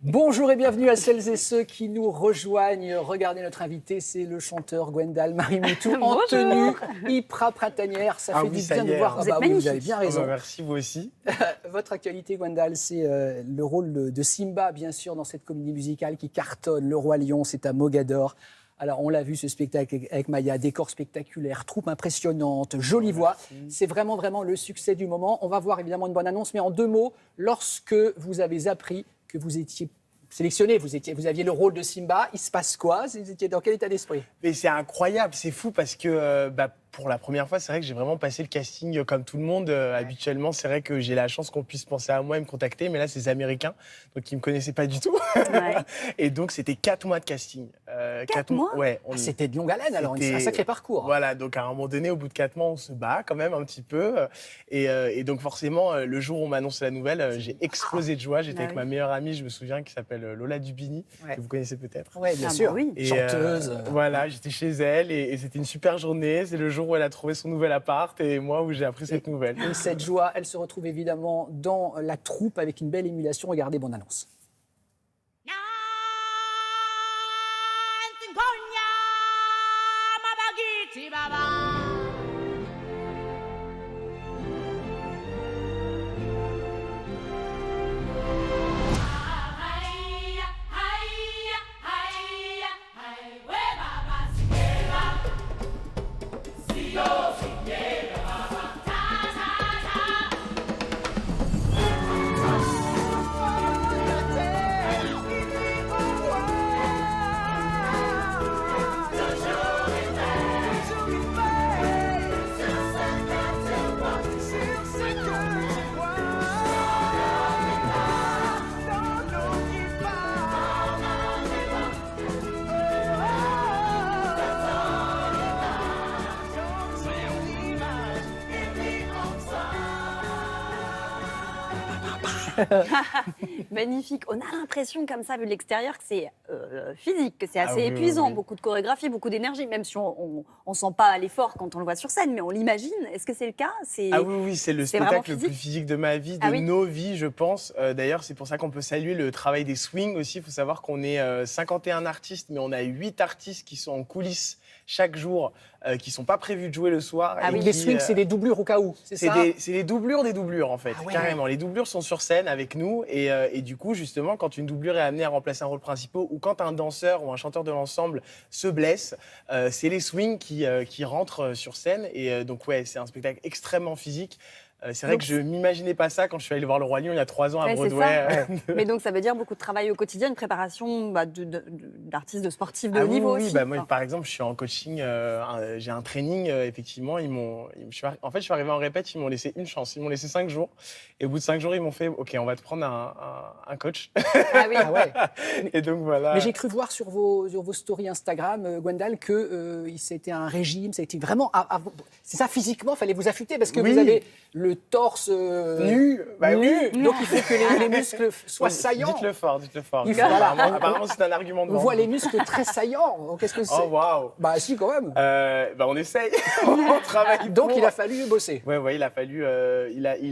Bonjour et bienvenue à celles et ceux qui nous rejoignent. Regardez notre invité, c'est le chanteur Gwendal Marimoutou en tenue hyper printanière. Ça fait du bien de voir. Vous êtes oui, vous magnifique. avez bien raison. Merci, vous aussi. Votre actualité, Gwendal, c'est le rôle de Simba, bien sûr, dans cette comédie musicale qui cartonne. Le Roi Lion, c'est à Mogador. Alors, on l'a vu, ce spectacle avec Maya, décor spectaculaire, troupe impressionnante, jolie voix. C'est vraiment, vraiment le succès du moment. On va voir évidemment une bonne annonce, mais en deux mots, lorsque vous avez appris que vous étiez sélectionné, vous aviez le rôle de Simba, il se passe quoi? Vous étiez dans quel état d'esprit? Mais c'est incroyable, c'est fou parce que pour la première fois, c'est vrai que j'ai vraiment passé le casting comme tout le monde. Habituellement, c'est vrai que j'ai la chance qu'on puisse penser à moi et me contacter, mais là, c'est des Américains, donc ils ne me connaissaient pas du tout. Ouais. Et donc, c'était 4 mois de casting. 4 mois? Ouais. C'était de longue haleine, alors, un sacré parcours. Voilà, donc à un moment donné, au bout de 4 mois, on se bat quand même un petit peu. Et donc, forcément, le jour où on m'a annoncé la nouvelle, j'ai explosé de joie. J'étais avec ma meilleure amie, je me souviens, qui s'appelle Lola Dubini, que vous connaissez peut-être. Oui, bien Ah sûr. bah oui. Et, chanteuse. Voilà, j'étais chez elle et c'était une super journée. C'est le jour où elle a trouvé son nouvel appart et moi où j'ai appris cette nouvelle. Et cette joie, elle se retrouve évidemment dans la troupe avec une belle émulation. Regardez, bonne annonce. Magnifique. On a l'impression, comme ça, vu de l'extérieur, que c'est physique, que c'est assez oui, épuisant. oui. Beaucoup de chorégraphie, beaucoup d'énergie, même si on ne sent pas l'effort quand on le voit sur scène, mais on l'imagine. Est-ce que c'est le cas? Ah oui, c'est le vraiment spectacle le physique plus physique de ma vie, de Ah oui. nos vies, je pense. D'ailleurs, c'est pour ça qu'on peut saluer le travail des swings aussi. Il faut savoir qu'on est 51 artistes, mais on a 8 artistes qui sont en coulisses chaque jour, qui ne sont pas prévus de jouer le soir. Ah et oui. Les qui, swings, c'est des doublures au cas où, c'est ça? c'est les doublures des doublures, en fait, Ah ouais. carrément. Les doublures sont sur scène avec nous et du coup, justement, quand une doublure est amenée à remplacer un rôle principal ou quand un danseur ou un chanteur de l'ensemble se blesse, c'est les swings qui rentrent sur scène. Et donc, ouais, c'est un spectacle extrêmement physique. C'est vrai Donc, que je n'imaginais pas ça quand je suis allé voir Le Roi Lion il y a 3 ans à Ouais, c'est Broadway. Mais donc, ça veut dire beaucoup de travail au quotidien, une préparation d'artistes, de sportifs de Ah haut niveau oui, aussi. bah, moi, Enfin, par exemple, je suis en coaching, j'ai un training, effectivement. En fait, je suis arrivé en répète, ils m'ont laissé une chance. Ils m'ont laissé 5 jours. Et au bout de 5 jours, ils m'ont fait OK, on va te prendre un coach. ah oui. Ah ouais. Et donc voilà. Mais j'ai cru voir sur vos stories Instagram, Gwendal, que c'était un régime, ça a été vraiment... c'est ça, physiquement, il fallait vous affûter parce que Oui. vous avez le torse Nu, bah nu, oui. donc il faut que les muscles soient saillants. Dites-le fort, dites-le fort. Il faut- voilà. Apparemment, c'est un argument de On vente. voit les muscles très saillants. Qu'est-ce que c'est? Oh, waouh. Bah si, quand même. On essaye. On travaille Donc pour. il a fallu bosser. Ouais, il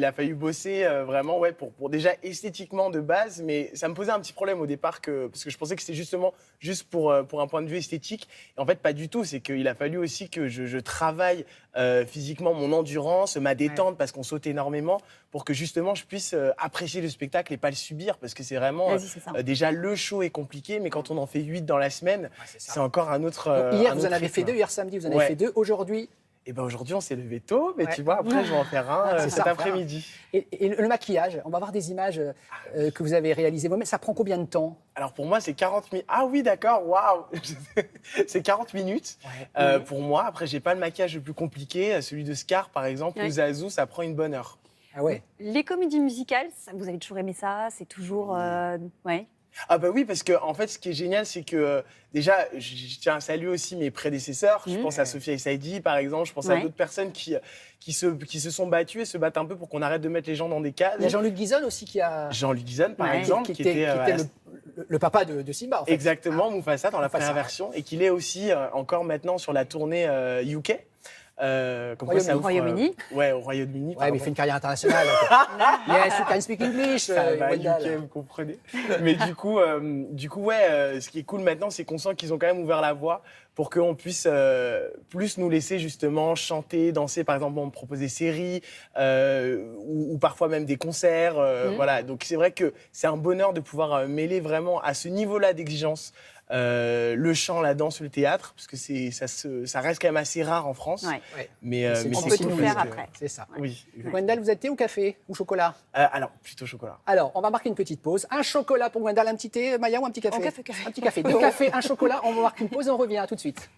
a fallu bosser vraiment, pour déjà esthétiquement de base, mais ça me posait un petit problème au départ parce que je pensais que c'était justement juste pour un point de vue esthétique. Et en fait, pas du tout. C'est qu'il a fallu aussi que je travaille physiquement mon endurance, ma détente, parce qu'on saute énormément, pour que justement je puisse apprécier le spectacle et pas le subir, parce que c'est vraiment Vas-y, c'est ça. déjà le show est compliqué, mais quand on en fait 8 dans la semaine, c'est ça. c'est encore un autre. Donc, hier, un vous autre en avez fait rythme. 2. Hier samedi, vous en avez Ouais. fait 2. Aujourd'hui, Et ben aujourd'hui, on s'est levé tôt, mais Ouais. tu vois, après, je vais en faire un C'est cet ça, après-midi. et le maquillage, on va voir des images que vous avez réalisées vous-même. Ça prend combien de temps? Alors pour moi, c'est 40 minutes. Ah oui, d'accord, waouh. C'est 40 minutes pour moi. Après, j'ai pas le maquillage le plus compliqué. Celui de Scar, par exemple, Ouais. ou Zazou, ça prend une bonne heure. Ah ouais. Les comédies musicales, vous avez toujours aimé ça? C'est toujours... ouais. Ah bah oui, parce que en fait, ce qui est génial, c'est que déjà, je tiens à saluer aussi mes prédécesseurs. Je pense à Sophia Essaidi, par exemple. Je pense à Ouais. d'autres personnes qui se sont battues et se battent un peu pour qu'on arrête de mettre les gens dans des cases. Il y a Jean-Luc Guizot aussi qui a... Jean-Luc Guizot, par Ouais. exemple, qui était le papa de Simba, en fait. Exactement, Mufasa dans la Mufasa, première version, et qu'il est aussi encore maintenant sur la tournée UK. Comme quoi, ça Au ouvre, Royaume-Uni. Ouais, au Royaume-Uni. Ouais, mais il fait une carrière internationale. Yes, you can speak English, Ça va, Wendell. UK, vous comprenez. Mais du coup, ce qui est cool maintenant, c'est qu'on sent qu'ils ont quand même ouvert la voie pour qu'on puisse plus nous laisser justement chanter, danser. Par exemple, on me propose des séries ou parfois même des concerts. Voilà. Donc c'est vrai que c'est un bonheur de pouvoir mêler vraiment à ce niveau-là d'exigence le chant, la danse, le théâtre, parce que ça reste quand même assez rare en France. Ouais. Ouais. Mais C'est On c'est peut cool tout parce faire que- après. C'est ça. Oui. Wendell, vous êtes thé ou café ou chocolat? Alors, plutôt chocolat. Alors, on va marquer une petite pause. Un chocolat pour Wendell, un petit thé, Maya, ou un petit café? Un café. Un petit café. Deux cafés, un chocolat. On va marquer une pause et on revient. À tout de suite.